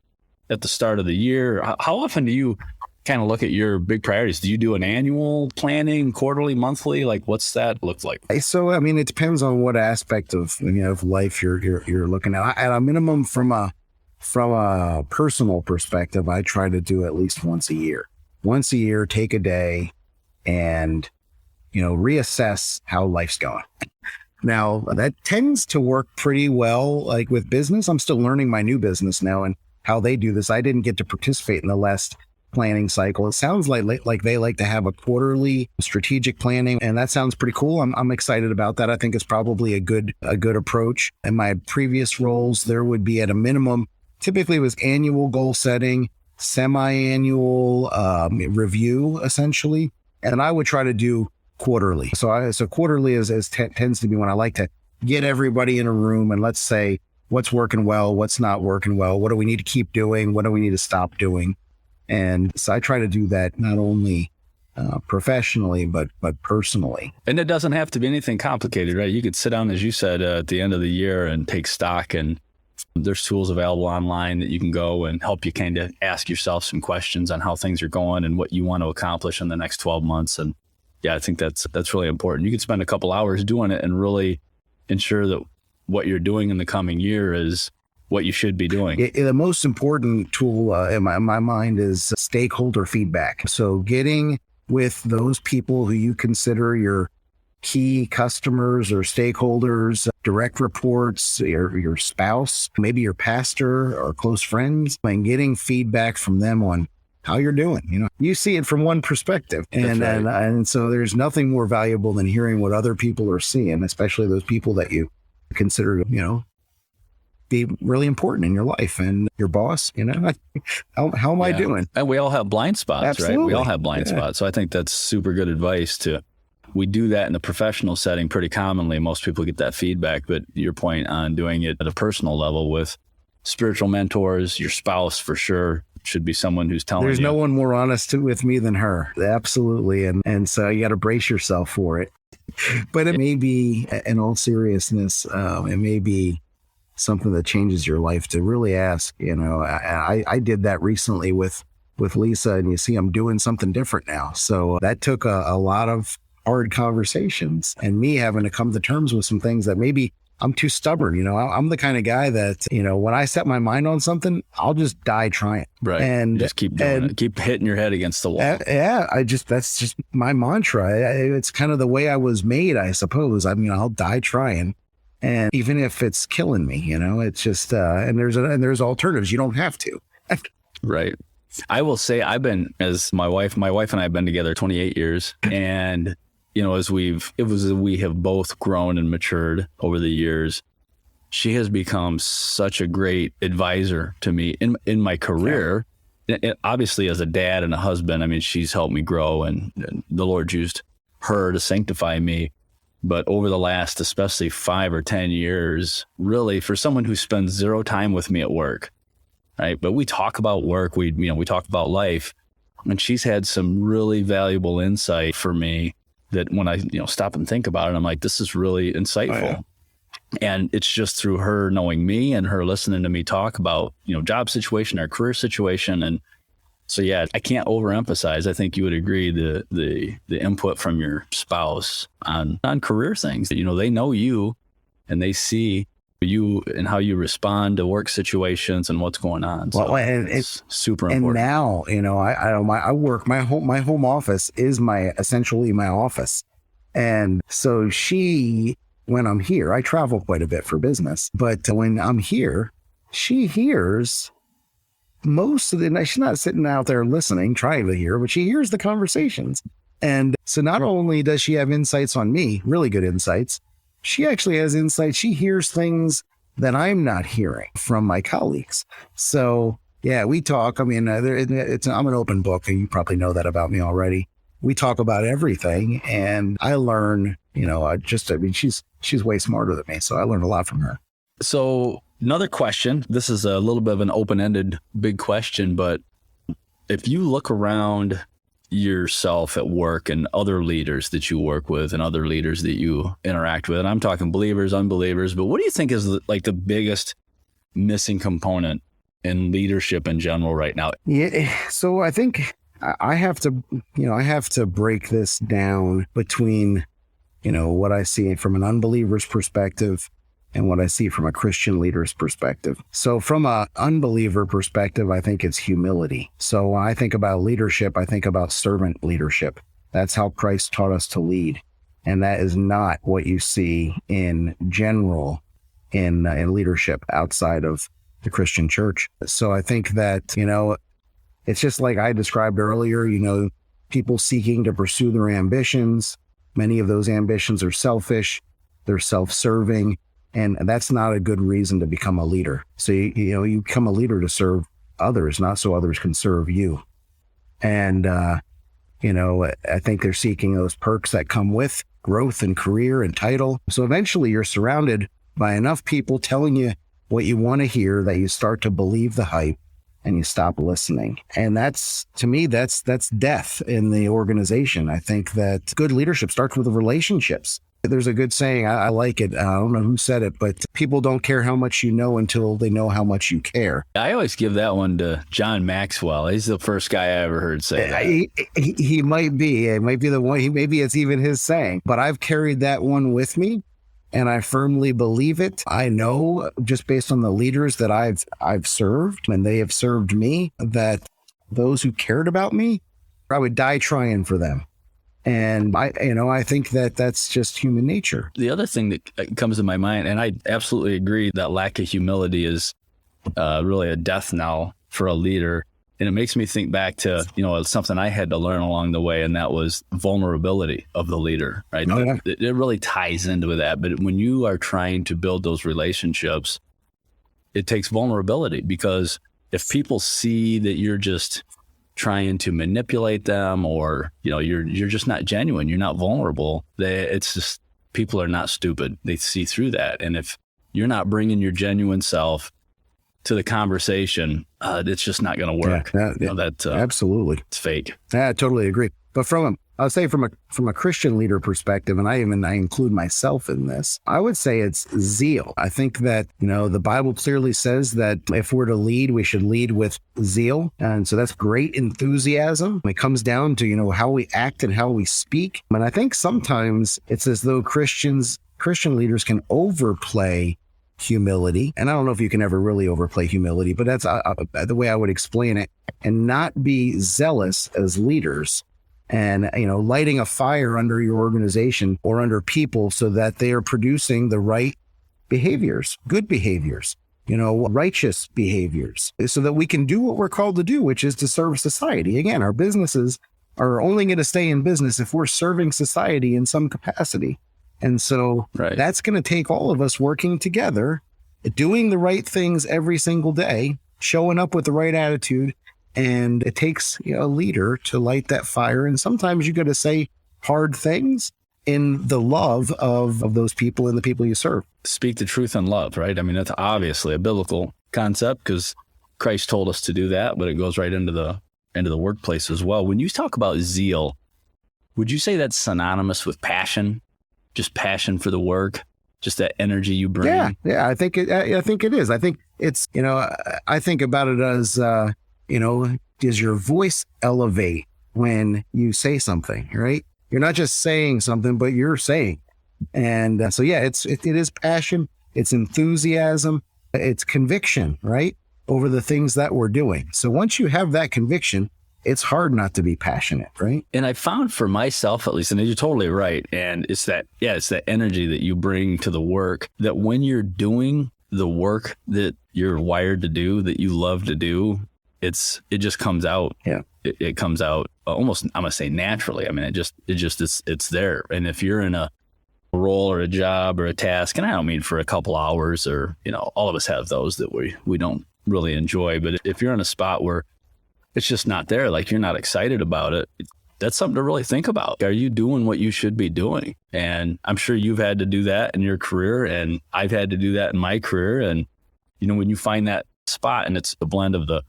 at the start of the year? How often do you kind of look at your big priorities? Do you do an annual planning, quarterly, monthly? Like, what's that look like? So, I mean, it depends on what aspect of life you're looking at. At a minimum, from a personal perspective, I try to do at least once a year. Once a year, take a day and, reassess how life's going. Now, that tends to work pretty well. Like with business, I'm still learning my new business now and how they do this. I didn't get to participate in the last planning cycle. It sounds like they like to have a quarterly strategic planning, and that sounds pretty cool. I'm excited about that. I think it's probably a good approach. In my previous roles, there would be at a minimum, typically it was annual goal setting, semi-annual review, essentially. And I would try to do quarterly. So quarterly tends to be when I like to get everybody in a room and let's say what's working well, what's not working well, what do we need to keep doing, what do we need to stop doing. And so I try to do that not only professionally, but personally. And it doesn't have to be anything complicated, right? You could sit down, as you said, at the end of the year and take stock, and there's tools available online that you can go and help you kind of ask yourself some questions on how things are going and what you want to accomplish in the next 12 months. And yeah, I think that's really important. You could spend a couple hours doing it and really ensure that what you're doing in the coming year is what you should be doing. The most important tool in my mind is stakeholder feedback. So getting with those people who you consider your key customers or stakeholders, direct reports, your spouse, maybe your pastor or close friends, and getting feedback from them on how you're doing. You see it from one perspective. And so there's nothing more valuable than hearing what other people are seeing, especially those people that you consider, be really important in your life. And your boss, how am I doing? And we all have blind spots, Absolutely. Right? We all have blind spots. So I think that's super good advice we do that in the professional setting pretty commonly. Most people get that feedback, but your point on doing it at a personal level with spiritual mentors, your spouse for sure should be someone who's telling you. There's no one more honest with me than her. Absolutely. And so you got to brace yourself for it. But it may be, in all seriousness, it may be something that changes your life to really ask. I did that recently with Lisa, and you see I'm doing something different now. So that took a lot of hard conversations and me having to come to terms with some things that maybe I'm too stubborn. I'm the kind of guy that, when I set my mind on something, I'll just die trying. Right. And just keep doing it. Keep hitting your head against the wall. That's just my mantra. It's kind of the way I was made, I suppose. I'll die trying. And even if it's killing me, it's just, and there's alternatives. You don't have to. Right. I will say as my wife and I have been together 28 years, and as we have both grown and matured over the years, she has become such a great advisor to me in my career. And obviously, as a dad and a husband, she's helped me grow, and the Lord used her to sanctify me. But over the last, especially 5 or 10 years, really, for someone who spends zero time with me at work, right? But we talk about work, we talk about life, and she's had some really valuable insight for me that when I, stop and think about it, I'm like, this is really insightful. Oh, yeah. And it's just through her knowing me and her listening to me talk about, job situation, our career situation. And so, yeah, I can't overemphasize. I think you would agree the input from your spouse on career things. They know you and they see you and how you respond to work situations and what's going on. So well, and it's super important. And now, I work, my home office is essentially my office. And so when I'm here, I travel quite a bit for business, but when I'm here, she hears most of she's not sitting out there listening, trying to hear, but she hears the conversations. And so not only does she have insights on me, really good insights, she actually has insight. She hears things that I'm not hearing from my colleagues. So yeah, we talk. I'm an open book, and you probably know that about me already. We talk about everything, and I learn, she's way smarter than me. So I learned a lot from her. So another question, this is a little bit of an open-ended big question, but if you look around yourself at work and other leaders that you work with and other leaders that you interact with, and I'm talking believers, unbelievers, but what do you think is the biggest missing component in leadership in general right now? Yeah, so I think I have to break this down between, what I see from an unbeliever's perspective and what I see from a Christian leader's perspective. So from an unbeliever perspective, I think it's humility. So when I think about leadership, I think about servant leadership. That's how Christ taught us to lead. And that is not what you see in general in leadership outside of the Christian church. So I think that, it's just like I described earlier, people seeking to pursue their ambitions. Many of those ambitions are selfish. They're self-serving. And that's not a good reason to become a leader. So, you become a leader to serve others, not so others can serve you. And, I think they're seeking those perks that come with growth and career and title. So eventually you're surrounded by enough people telling you what you want to hear that you start to believe the hype and you stop listening. And to me, that's death in the organization. I think that good leadership starts with the relationships. There's a good saying, I like it. I don't know who said it, but people don't care how much you know until they know how much you care. I always give that one to John Maxwell. He's the first guy I ever heard say that. He might be. It might be the one. Maybe it's even his saying. But I've carried that one with me. and I firmly believe it. I know just based on the leaders that I've served and they have served me, that those who cared about me, I would die trying for them. And I think that that's just human nature. The other thing that comes to my mind, and I absolutely agree, that lack of humility is really a death knell for a leader. And it makes me think back to, something I had to learn along the way, and that was vulnerability of the leader, right? Oh, yeah. It really ties into that. But when you are trying to build those relationships, it takes vulnerability, because if people see that you're just trying to manipulate them, or, you're just not genuine, you're not vulnerable, it's just, people are not stupid. They see through that. And if you're not bringing your genuine self to the conversation, it's just not going to work. Absolutely. It's fake. Yeah, I totally agree. But I'll say from a Christian leader perspective, and I include myself in this, I would say it's zeal. I think that, the Bible clearly says that if we're to lead, we should lead with zeal. And so that's great enthusiasm. It comes down to, how we act and how we speak. And I think sometimes it's as though Christian leaders can overplay humility. And I don't know if you can ever really overplay humility, but that's the way I would explain it, and not be zealous as leaders and, lighting a fire under your organization or under people so that they are producing the right behaviors, good behaviors, righteous behaviors, so that we can do what we're called to do, which is to serve society. Again, our businesses are only going to stay in business if we're serving society in some capacity. And so That's going to take all of us working together, doing the right things every single day, showing up with the right attitude. And it takes a leader to light that fire. And sometimes you got to say hard things in the love of those people and the people you serve. Speak the truth in love, right? I mean, that's obviously a biblical concept, because Christ told us to do that, but it goes right into the workplace as well. When you talk about zeal, would you say that's synonymous with passion? Just passion for the work, just that energy you bring. Yeah. I think it is. I think it's, I think about it as, does your voice elevate when you say something, right? You're not just saying something, but you're saying. And it is passion. It's enthusiasm. It's conviction, right? Over the things that we're doing. So once you have that conviction, it's hard not to be passionate, right? And I found for myself, at least, and you're totally right, and it's that energy that you bring to the work, that when you're doing the work that you're wired to do, that you love to do, it just comes out. Yeah. It comes out almost, I'm going to say naturally. I mean, it's there. And if you're in a role or a job or a task, and I don't mean for a couple hours, or, all of us have those that we don't really enjoy, but if you're in a spot where it's just not there, like you're not excited about it, that's something to really think about. Are you doing what you should be doing? And I'm sure you've had to do that in your career, and I've had to do that in my career. And, when you find that spot, and it's a blend of the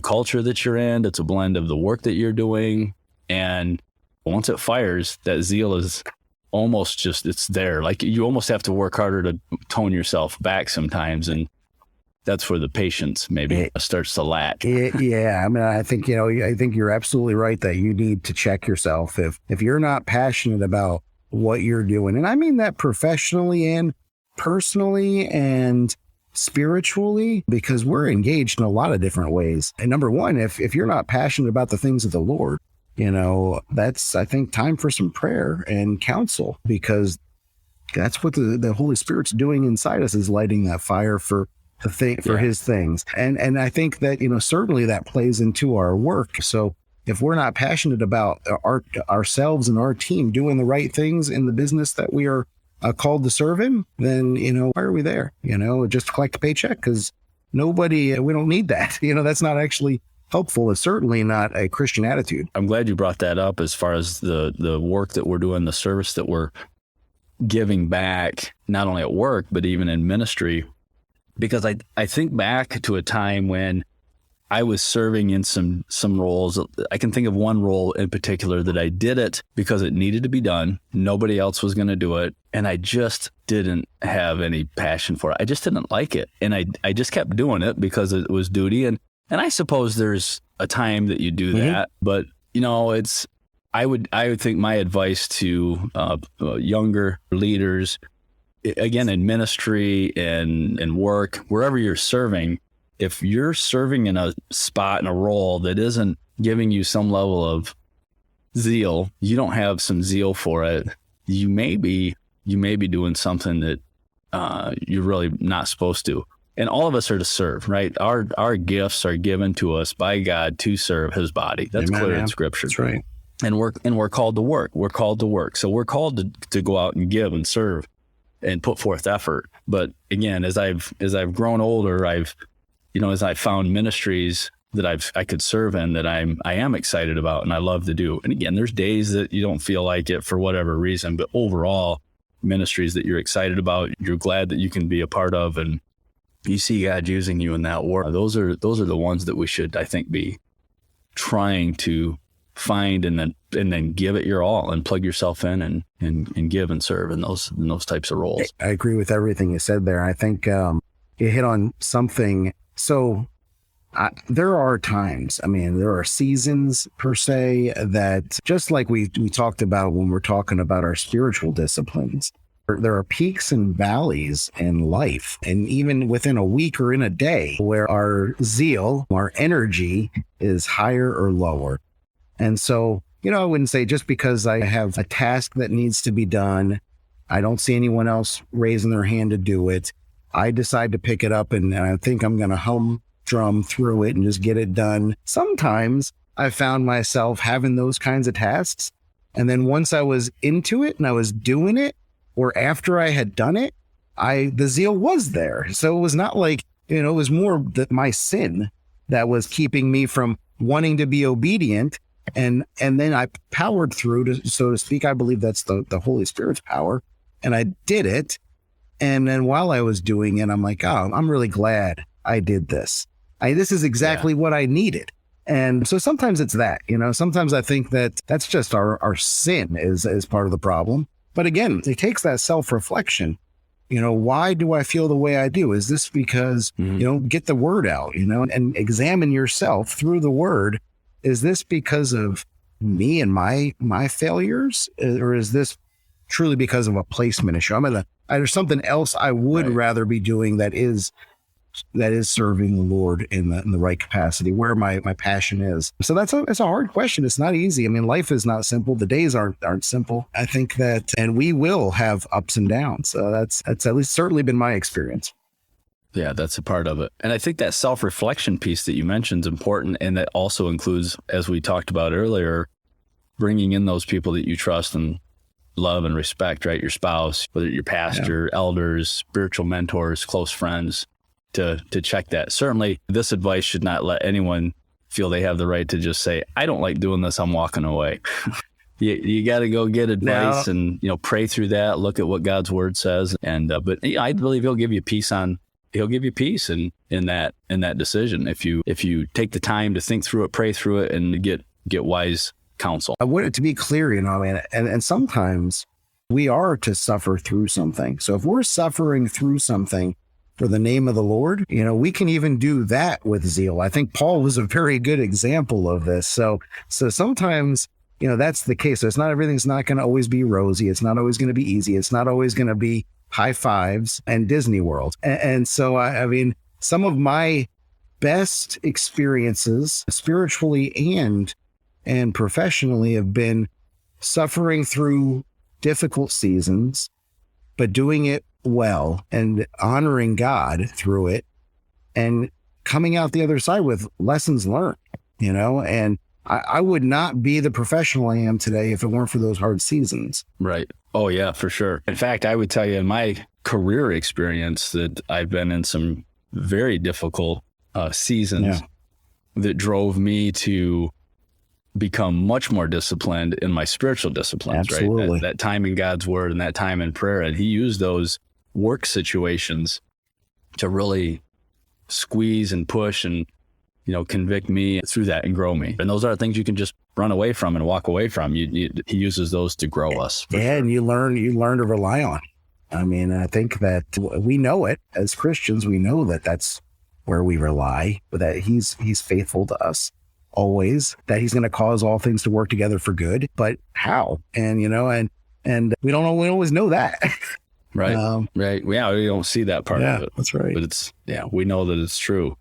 culture that you're in, it's a blend of the work that you're doing. And once it fires, that zeal is almost just, it's there. Like you almost have to work harder to tone yourself back sometimes. And that's where the patience maybe starts to lack. Yeah. I mean, I think you're absolutely right that you need to check yourself. If you're not passionate about what you're doing, and I mean that professionally and personally and spiritually, because we're engaged in a lot of different ways. And number one, if you're not passionate about the things of the Lord, that's, I think, time for some prayer and counsel, because that's what the Holy Spirit's doing inside us, is lighting that fire for his things. And I think that, certainly that plays into our work. So if we're not passionate about ourselves and our team doing the right things in the business that we are called to serve in, then, why are we there? Just to collect a paycheck? Because we don't need that. That's not actually helpful. It's certainly not a Christian attitude. I'm glad you brought that up as far as the work that we're doing, the service that we're giving back, not only at work, but even in ministry. Because I think back to a time when I was serving in some roles. I can think of one role in particular that I did it because it needed to be done. Nobody else was going to do it. And I just didn't have any passion for it. I just didn't like it. And I just kept doing it because it was duty. And I suppose there's a time that you do that. But, I would think my advice to younger leaders again, in ministry and work, wherever you're serving, if you're serving in a spot, in a role that isn't giving you some level of zeal, you don't have some zeal for it, you may be doing something that you're really not supposed to. And all of us are to serve, right? Our gifts are given to us by God to serve his body. That's Amen, clear man. in Scripture. That's right. And we're called to work. We're called to work. So we're called to go out and give and serve and put forth effort. But again, as I've grown older, as I found ministries that I could serve in, that I am excited about and I love to do. And again, there's days that you don't feel like it for whatever reason, but overall, ministries that you're excited about, you're glad that you can be a part of, and you see God using you in that work. Those are the ones that we should, I think, be trying to find and then give it your all and plug yourself in and give and serve in those types of roles. I agree with everything you said there. I think you hit on something. So there are times, there are seasons per se that, just like we talked about when we're talking about our spiritual disciplines, there are peaks and valleys in life, and even within a week or in a day, where our zeal, our energy is higher or lower. And so, I wouldn't say just because I have a task that needs to be done, I don't see anyone else raising their hand to do it, I decide to pick it up and I think I'm going to humdrum through it and just get it done. Sometimes I found myself having those kinds of tasks. And then once I was into it and I was doing it, or after I had done it, the zeal was there. So it was not like, it was more my sin that was keeping me from wanting to be obedient. And then I powered through, so to speak. I believe that's the Holy Spirit's power. And I did it. And then while I was doing it, I'm like, oh, I'm really glad I did this. This is exactly what I needed. And so sometimes it's that, sometimes I think that's just our sin is part of the problem. But again, it takes that self-reflection. Why do I feel the way I do? Is this because, get the word out, and examine yourself through the word. Is this because of me and my failures? Or is this truly because of a placement issue? There's something else I would rather be doing that is serving the Lord in the right capacity, where my passion is. So it's a hard question. It's not easy. Life is not simple. The days aren't simple. I think that, and we will have ups and downs. So that's at least certainly been my experience. Yeah, that's a part of it. And I think that self-reflection piece that you mentioned is important. And that also includes, as we talked about earlier, bringing in those people that you trust and love and respect, right? Your spouse, whether your pastor, elders, spiritual mentors, close friends, to check that. Certainly, this advice should not let anyone feel they have the right to just say, I don't like doing this, I'm walking away. You got to go get advice and, pray through that, look at what God's word says. And, but I believe he'll give you peace in that decision. If you take the time to think through it, pray through it, and get wise counsel. I want it to be clear, and sometimes we are to suffer through something. So if we're suffering through something for the name of the Lord, we can even do that with zeal. I think Paul was a very good example of this. So sometimes, that's the case. So everything's not going to always be rosy. It's not always going to be easy. It's not always going to be high fives and Disney World. And so, some of my best experiences spiritually and professionally have been suffering through difficult seasons, but doing it well and honoring God through it and coming out the other side with lessons learned, and I would not be the professional I am today if it weren't for those hard seasons. Right. Oh yeah, for sure. In fact, I would tell you in my career experience that I've been in some very difficult seasons that drove me to become much more disciplined in my spiritual disciplines. Absolutely. Right? That time in God's word and that time in prayer. And he used those work situations to really squeeze and push and, convict me through that and grow me. And those are things you can just run away from and walk away from. He uses those to grow us. Yeah. Sure. And you learn to rely on. I think that we know it as Christians. We know that that's where we rely, but that he's faithful to us always, that he's going to cause all things to work together for good. But how? And, and we don't always know that. Right. Right. Yeah, we don't see that part of it. That's right. But we know that it's true.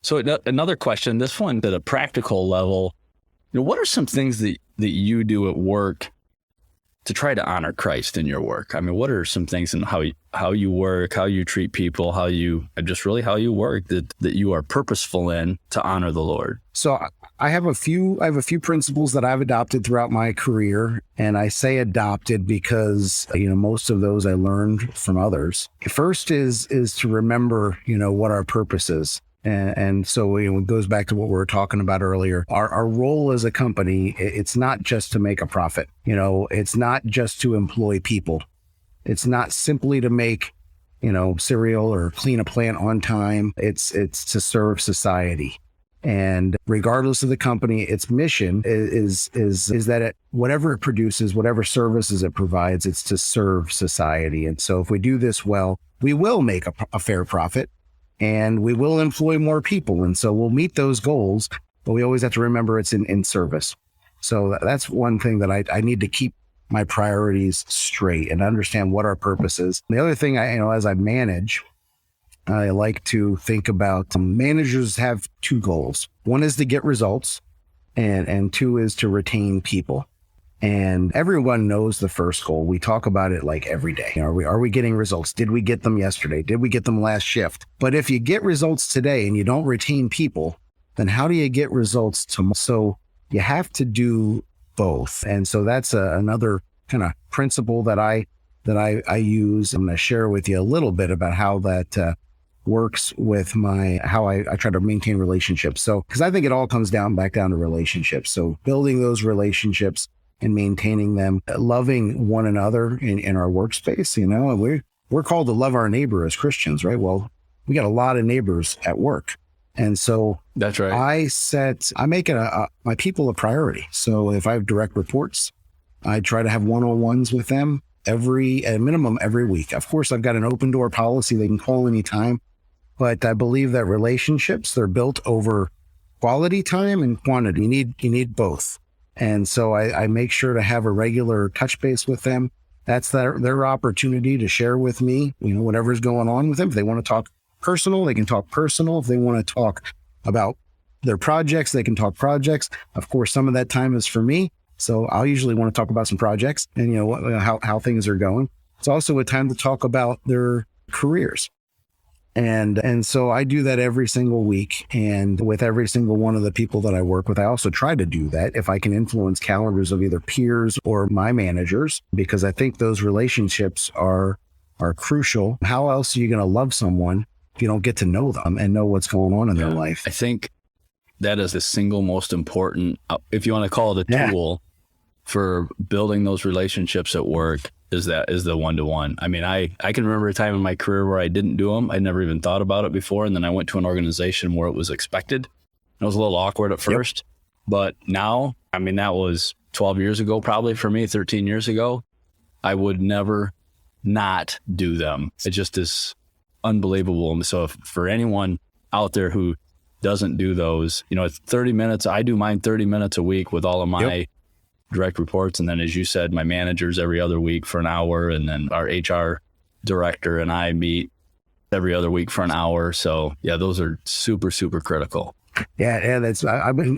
So another question, this one at a practical level, what are some things that you do at work to try to honor Christ in your work? I mean, what are some things in how you work, how you treat people, how you work that you are purposeful in to honor the Lord? So I have a few principles that I've adopted throughout my career, and I say adopted because most of those I learned from others. First is to remember what our purpose is. And so it goes back to what we were talking about earlier. Our role as a company, it's not just to make a profit. It's not just to employ people. It's not simply to make, cereal or clean a plant on time. It's to serve society. And regardless of the company, its mission is that whatever it produces, whatever services it provides, it's to serve society. And so if we do this well, we will make a fair profit. And we will employ more people. And so we'll meet those goals, but we always have to remember it's in service. So that's one thing that I need to keep my priorities straight and understand what our purpose is. The other thing, as I manage, I like to think about managers have two goals. One is to get results, and two is to retain people. And everyone knows the first goal. We talk about it like every day. Are we getting results? Did we get them yesterday? Did we get them last shift? But if you get results today and you don't retain people, then how do you get results tomorrow? So you have to do both. And so that's another kind of principle that I use. I'm going to share with you a little bit about how that works with how I try to maintain relationships. So, because I think it all comes back down to relationships. So building those relationships and maintaining them, loving one another in our workspace, and we're called to love our neighbor as Christians, right? Well, we got a lot of neighbors at work. And so that's right. I make my people a priority. So if I have direct reports, I try to have one-on-ones with them at a minimum every week. Of course, I've got an open door policy. They can call anytime, but I believe that relationships, they're built over quality time and quantity. You need both. And so I make sure to have a regular touch base with them. That's their opportunity to share with me, whatever's going on with them. If they want to talk personal, they can talk personal. If they want to talk about their projects, they can talk projects. Of course, some of that time is for me. So I'll usually want to talk about some projects and, how things are going. It's also a time to talk about their careers. And so I do that every single week. And with every single one of the people that I work with, I also try to do that if I can influence calendars of either peers or my managers, because I think those relationships are crucial. How else are you going to love someone if you don't get to know them and know what's going on in their life? I think that is the single most important, if you want to call it a tool for building those relationships at work, is the one-to-one. I mean, I can remember a time in my career where I didn't do them. I never even thought about it before. And then I went to an organization where it was expected. It was a little awkward at first, but now, I mean, that was 12 years ago, probably for me, 13 years ago. I would never not do them. It just is unbelievable. And so for anyone out there who doesn't do those, it's 30 minutes. I do mine 30 minutes a week with all of my direct reports. And then, as you said, my managers every other week for an hour. And then our HR director and I meet every other week for an hour. So yeah, those are super, super critical. Yeah.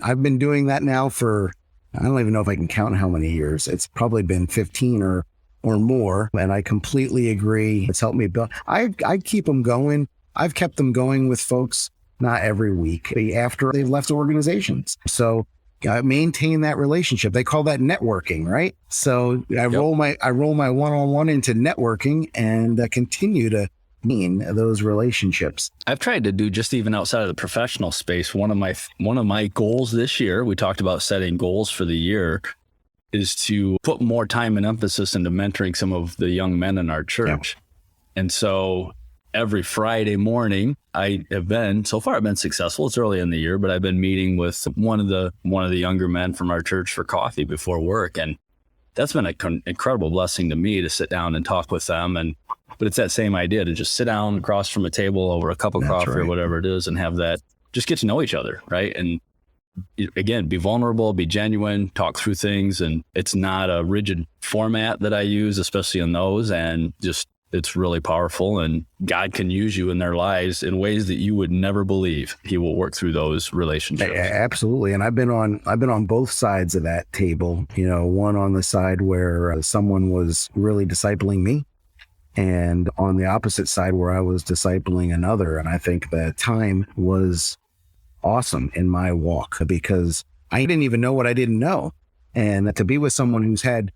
I've been doing that now for, I don't even know if I can count how many years. It's probably been 15 or more. And I completely agree. It's helped me build. I keep them going. I've kept them going with folks, not every week, after they've left organizations. So maintain that relationship. They call that networking, right? So I roll my one-on-one into networking and continue to mean those relationships. I've tried to do, just even outside of the professional space, one of my goals this year, we talked about setting goals for the year, is to put more time and emphasis into mentoring some of the young men in our church. And so every Friday morning, I've been successful. It's early in the year, but I've been meeting with one of the younger men from our church for coffee before work. And that's been an incredible blessing to me to sit down and talk with them. But it's that same idea to just sit down across from a table over a cup of coffee or whatever it is and have that, just get to know each other, right? And again, be vulnerable, be genuine, talk through things. And it's not a rigid format that I use, especially in those, and just it's really powerful, and God can use you in their lives in ways that you would never believe. He will work through those relationships. Absolutely. And I've been on both sides of that table, one on the side where someone was really discipling me, and on the opposite side where I was discipling another. And I think that time was awesome in my walk because I didn't even know what I didn't know. And to be with someone who's had,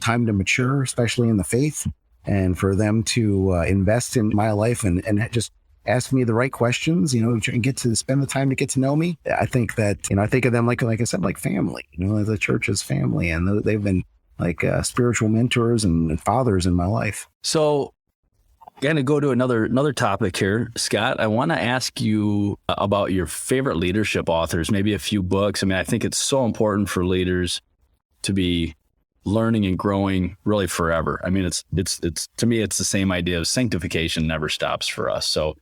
time to mature, especially in the faith, and for them to invest in my life and just ask me the right questions, and get to spend the time to get to know me. I think that, I think of them like I said, like family, the church is family, and they've been like spiritual mentors and fathers in my life. So going to go to another topic here, Scott. I want to ask you about your favorite leadership authors, maybe a few books. I mean, I think it's so important for leaders to be learning and growing really forever. I mean, it's to me, it's the same idea of sanctification never stops for us. So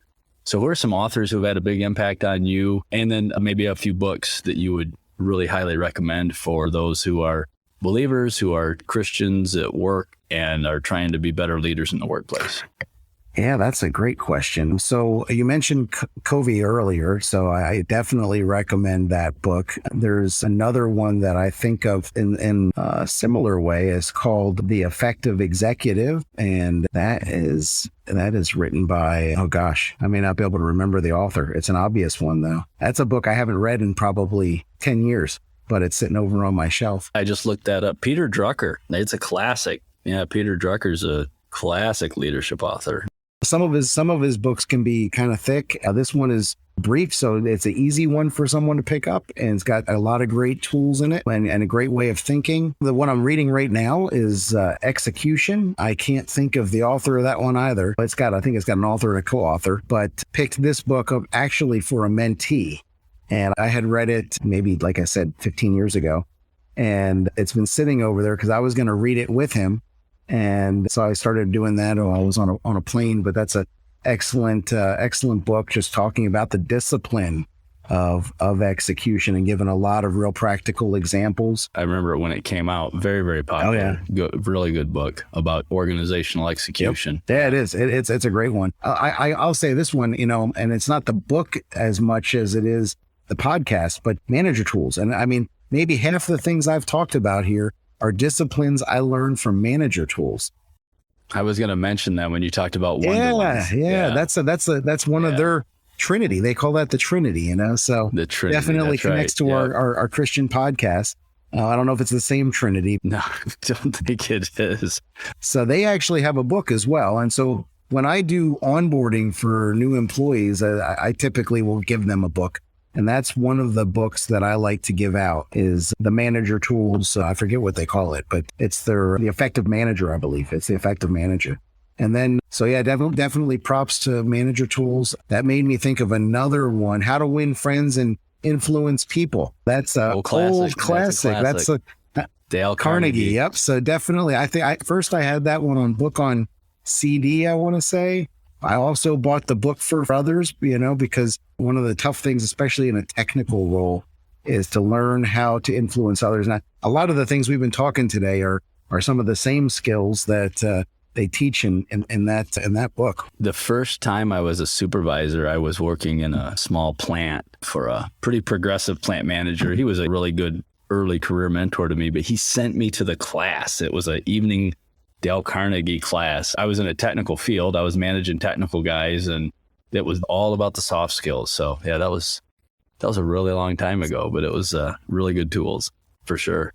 who are some authors who have had a big impact on you? And then maybe a few books that you would really highly recommend for those who are believers, who are Christians at work and are trying to be better leaders in the workplace. Yeah, that's a great question. So you mentioned Covey earlier, so I definitely recommend that book. There's another one that I think of in a similar way. It's called The Effective Executive, and that is written by, oh gosh, I may not be able to remember the author. It's an obvious one, though. That's a book I haven't read in probably 10 years, but it's sitting over on my shelf. I just looked that up. Peter Drucker. It's a classic. Yeah, Peter Drucker's a classic leadership author. Some of his books can be kind of thick. This one is brief, so it's an easy one for someone to pick up, and it's got a lot of great tools in it and a great way of thinking. The one I'm reading right now is Execution. I can't think of the author of that one either. I think it's got an author and a co-author, but picked this book up actually for a mentee. And I had read it maybe, like I said, 15 years ago, and it's been sitting over there because I was going to read it with him. And so I started doing that while I was on a plane, but that's an excellent book, just talking about the discipline of execution and giving a lot of real practical examples. I remember it when it came out. Very, very popular. Oh, yeah. Really good book about organizational execution. Yep. Yeah, it is. It's a great one. I'll say this one, and it's not the book as much as it is the podcast, but Manager Tools. And I mean, maybe half the things I've talked about here are disciplines I learned from Manager Tools. I was going to mention that when you talked about one-to-ones. Yeah. That's one of their Trinity. They call that the Trinity, So the Trinity, definitely connects to our Christian podcast. I don't know if it's the same Trinity. No, I don't think it is. So they actually have a book as well. And so when I do onboarding for new employees, I typically will give them a book. And that's one of the books that I like to give out is the Manager Tools. I forget what they call it, but it's the Effective Manager, I believe. It's the Effective Manager. And then, so yeah, definitely props to Manager Tools. That made me think of another one, How to Win Friends and Influence People. That's an old classic. That's a Dale Carnegie. Yep. So definitely, I think first I had that one on book on CD, I want to say. I also bought the book for others, because one of the tough things, especially in a technical role, is to learn how to influence others. Now, a lot of the things we've been talking today are some of the same skills that they teach in that book. The first time I was a supervisor, I was working in a small plant for a pretty progressive plant manager. He was a really good early career mentor to me, but he sent me to the class. It was an evening Dale Carnegie class. I was in a technical field. I was managing technical guys, and it was all about the soft skills. So yeah, that was a really long time ago, but it was really good tools for sure.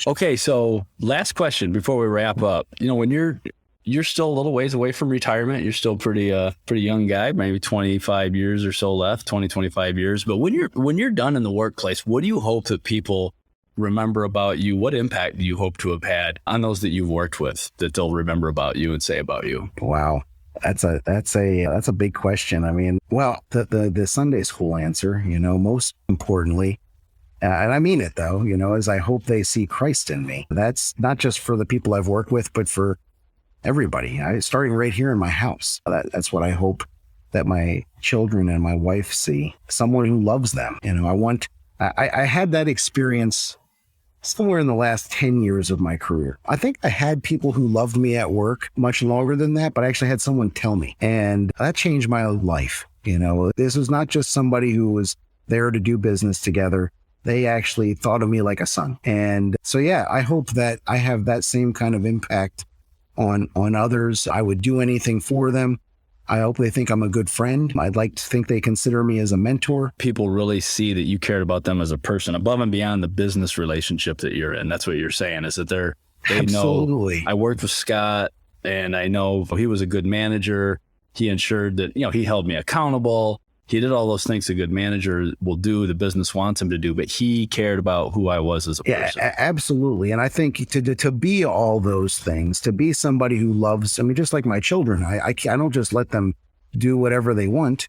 Okay, so last question before we wrap up. When you're still a little ways away from retirement, you're still pretty young guy, maybe 25 years or so left, 25 years. But when you're done in the workplace, what do you hope that people remember about you? What impact do you hope to have had on those that you've worked with that they'll remember about you and say about you? Wow. That's a big question. I mean, well, the Sunday school answer, most importantly, and I mean it though, is I hope they see Christ in me. That's not just for the people I've worked with, but for everybody. Starting right here in my house. That's what I hope that my children and my wife see. Someone who loves them. I had that experience somewhere in the last 10 years of my career. I think I had people who loved me at work much longer than that, but I actually had someone tell me, and that changed my life. This was not just somebody who was there to do business together. They actually thought of me like a son. And so, yeah, I hope that I have that same kind of impact on others. I would do anything for them. I hope they think I'm a good friend. I'd like to think they consider me as a mentor. People really see that you cared about them as a person above and beyond the business relationship that you're in. That's what you're saying, is that they Absolutely. know I worked with Scott and I know he was a good manager. He ensured that, he held me accountable. He did all those things a good manager will do, the business wants him to do, but he cared about who I was as a person. Absolutely. And I think to be all those things, to be somebody who loves, just like my children, I don't just let them do whatever they want.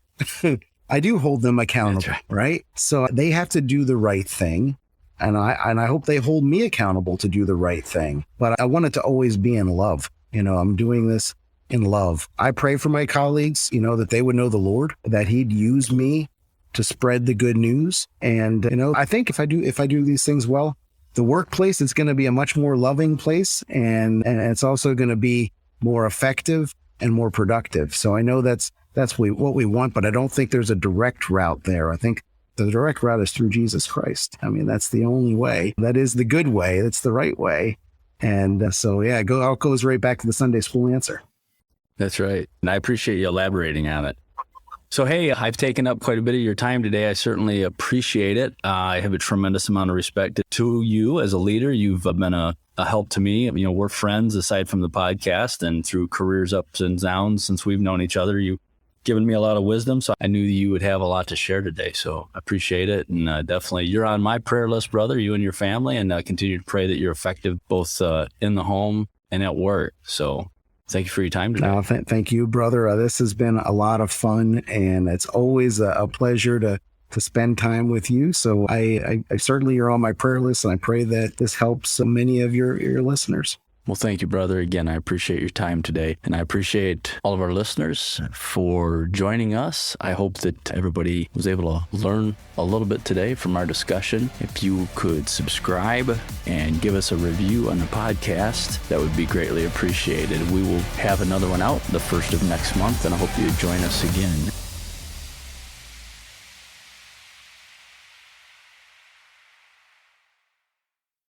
I do hold them accountable, right? So they have to do the right thing. And I hope they hold me accountable to do the right thing. But I want it to always be in love. I'm doing this in love. I pray for my colleagues, that they would know the Lord, that he'd use me to spread the good news. And, I think if I do these things well, the workplace is going to be a much more loving place. And it's also going to be more effective and more productive. So I know that's what we want, but I don't think there's a direct route there. I think the direct route is through Jesus Christ. That's the only way. That is the good way. That's the right way. And so, yeah, it goes right back to the Sunday school answer. That's right. And I appreciate you elaborating on it. So, hey, I've taken up quite a bit of your time today. I certainly appreciate it. I have a tremendous amount of respect to you as a leader. You've been a help to me. We're friends aside from the podcast, and through careers ups and downs since we've known each other. You've given me a lot of wisdom. So I knew you would have a lot to share today. So I appreciate it. And definitely you're on my prayer list, brother, you and your family, and continue to pray that you're effective both in the home and at work. So thank you for your time today. Thank you, brother. This has been a lot of fun, and it's always a pleasure to spend time with you. So I certainly are on my prayer list, and I pray that this helps many of your listeners. Well, thank you, brother. Again, I appreciate your time today, and I appreciate all of our listeners for joining us. I hope that everybody was able to learn a little bit today from our discussion. If you could subscribe and give us a review on the podcast, that would be greatly appreciated. We will have another one out the first of next month, and I hope you join us again.